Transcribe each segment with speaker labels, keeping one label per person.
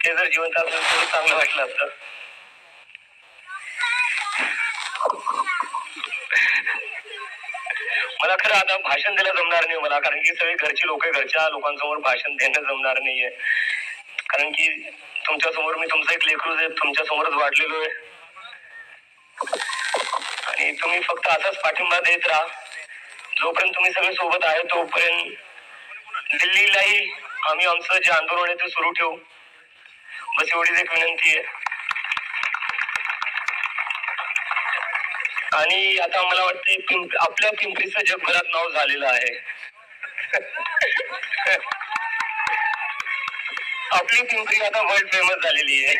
Speaker 1: ते जर जिवंत असेल तर चांगलं वाटलं असतं. मला खरं आता भाषण द्यायला जमणार नाही मला, कारण की सगळी घरची लोक, घरच्या लोकांसमोर भाषण देणं जमणार नाहीये. कारण की तुमच्या समोर मी तुमचं एक लेकरू आहे, तुमच्या समोरच वाढलेलो आहे. आणि तुम्ही फक्त असाच पाठिंबा देत राहा. जोपर्यंत तुम्ही सगळे सोबत आहे तोपर्यंत दिल्लीलाही आम्ही आमचं जे आंदोलन आहे ते सुरू ठेवू. बस एवढीच एक विनंती आहे. आणि आता मला वाटतं आपल्या पिंपरीचं जगभरात नाव झालेलं आहे. आपली पिंपरी आता वर्ल्ड फेमस झालेली आहे.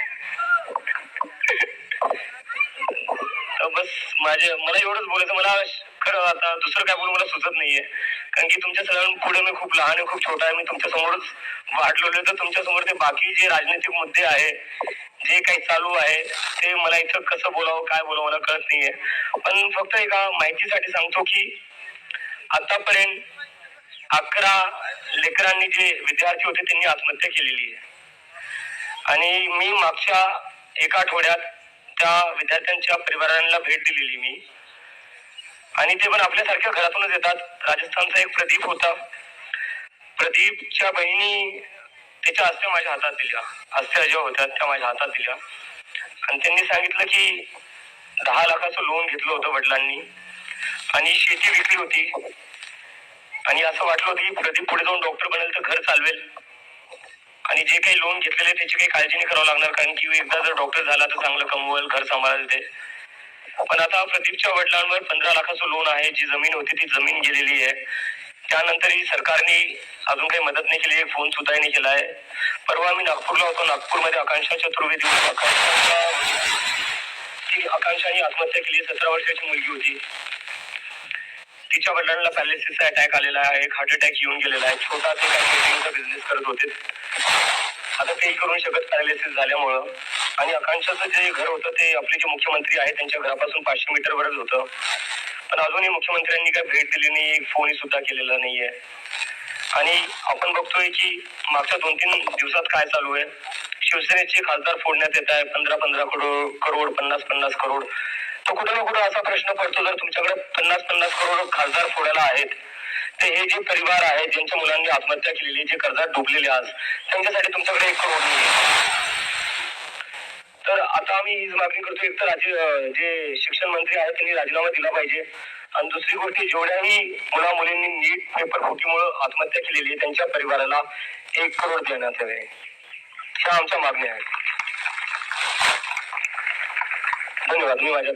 Speaker 1: बस मला एवढंच बोलायचं. मला खरं आता दुसरं काय बोलू मला सुचत नाहीये, कारण की तुमच्या सगळ्यांपुढे मी खूप लहान आहे, खूप छोटा आहे. मी तुमच्या समोरच वाढलेलो आहे. तर तुमच्या समोर ते बाकी जे राजनैतिक मुद्दे आहे, जे काही चालू आहे, ते मला इथं कसं बोलावं काय बोलावं मला कळत नाहीये. पण फक्त एका माहितीसाठी सांगतो की आतापर्यंत 11 लेकरांनी, जे विद्यार्थी होते त्यांनी आत्महत्या केलेली आहे. आणि मी मागच्या एका आठवड्यात त्या विद्यार्थ्यांच्या परिवारांना भेट दिलेली मी. आणि ते पण आपल्यासारख्या घरातूनच येतात. राजस्थानचा एक प्रदीप होता. प्रदीपच्या बहिणी त्याच्या अस्त्या माझ्या हातात दिल्या. अस्त्या ज्या होत्या त्या माझ्या हातात दिल्या आणि त्यांनी सांगितलं की 10 लाखाचं लोन घेतलं होतं वडिलांनी आणि शेती विकली होती. आणि असं वाटलं होतं की प्रदीप पुढे जाऊन डॉक्टर बनेल तर घर चालवेल आणि जे काही लोन घेतलेले त्याची काही काळजी नाही करावं लागणार, कारण की एकदा जर डॉक्टर झाला तर चांगलं कमवेल, घर सांभाळेल ते. पण आता प्रदीपच्या वडिलांवर 15 लाखाचं लोन आहे. जी जमीन होती ती जमीन गेलेली आहे. त्यानंतरही सरकारने अजून काही मदत नाही केली. फोन सुद्धा नाही केलाय. परवा मी नागपूरला होतो. नागपूरमध्ये आकांक्षा चतुर्वेदी, आकांक्षाने आत्महत्या केली. 17 वर्षाची मुलगी होती. तिच्या वडिलांना पॅरालिसिसचा अटॅक आलेला आहे. एक हार्ट अटॅक येऊन गेलेला आहे. छोटा ते काही बिझनेस करत होते, आता तेही करू शकत पॅरालिसिस झाल्यामुळं. आणि आकांक्षाचं जे घर होतं ते आपले जे मुख्यमंत्री आहेत त्यांच्या घरापासून 500 मीटरवरच होतं. पण अजूनही मुख्यमंत्र्यांनी काही भेट दिली नाही, फोन सुद्धा केलेला नाहीये. आणि आपण बघतोय की मागच्या 2-3 दिवसात काय चालू आहे. शिवसेनेचे खासदार फोडण्यात येत आहे. 15-15 करोड, 50-50 करोड. तो कुठं ना कुठं असा प्रश्न पडतो, जर तुमच्याकडे 50-50 करोड खासदार फोडायला आहेत, ते हे जे परिवार आहेत ज्यांच्या मुलांनी आत्महत्या केलेली, जे कर्जात डुबलेले आज, त्यांच्यासाठी तुमच्याकडे 1 करोड नाही. तर आता आम्ही हीच मागणी करतो, एक तर जे शिक्षण मंत्री आहेत त्यांनी राजीनामा दिला पाहिजे. आणि दुसरी गोष्ट, जेवढ्याही मुला मुलींनी नीट पेपर फुटीमुळे आत्महत्या केलेली आहे त्यांच्या परिवाराला 1 करोड देण्यात यावे. ह्या आमच्या मागण्या आहेत. धन्यवाद. मी माझ्या